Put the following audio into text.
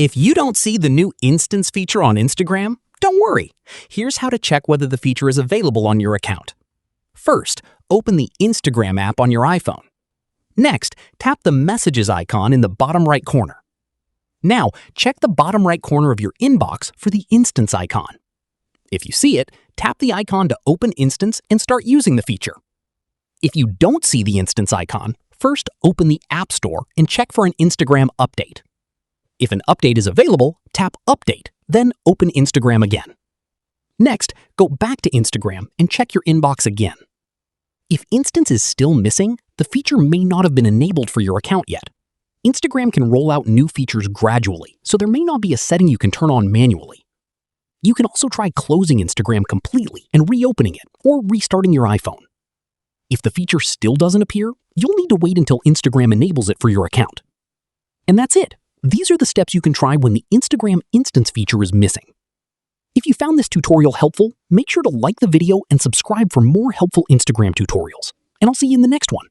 If you don't see the new Instance feature on Instagram, don't worry. Here's how to check whether the feature is available on your account. First, open the Instagram app on your iPhone. Next, tap the Messages icon in the bottom right corner. Now, check the bottom right corner of your inbox for the Instance icon. If you see it, tap the icon to open Instance and start using the feature. If you don't see the Instance icon, first open the App Store and check for an Instagram update. If an update is available, tap Update, then open Instagram again. Next, go back to Instagram and check your inbox again. If Instance is still missing, the feature may not have been enabled for your account yet. Instagram can roll out new features gradually, so there may not be a setting you can turn on manually. You can also try closing Instagram completely and reopening it, or restarting your iPhone. If the feature still doesn't appear, you'll need to wait until Instagram enables it for your account. And that's it. These are the steps you can try when the Instagram Instance feature is missing. If you found this tutorial helpful, make sure to like the video and subscribe for more helpful Instagram tutorials. And I'll see you in the next one.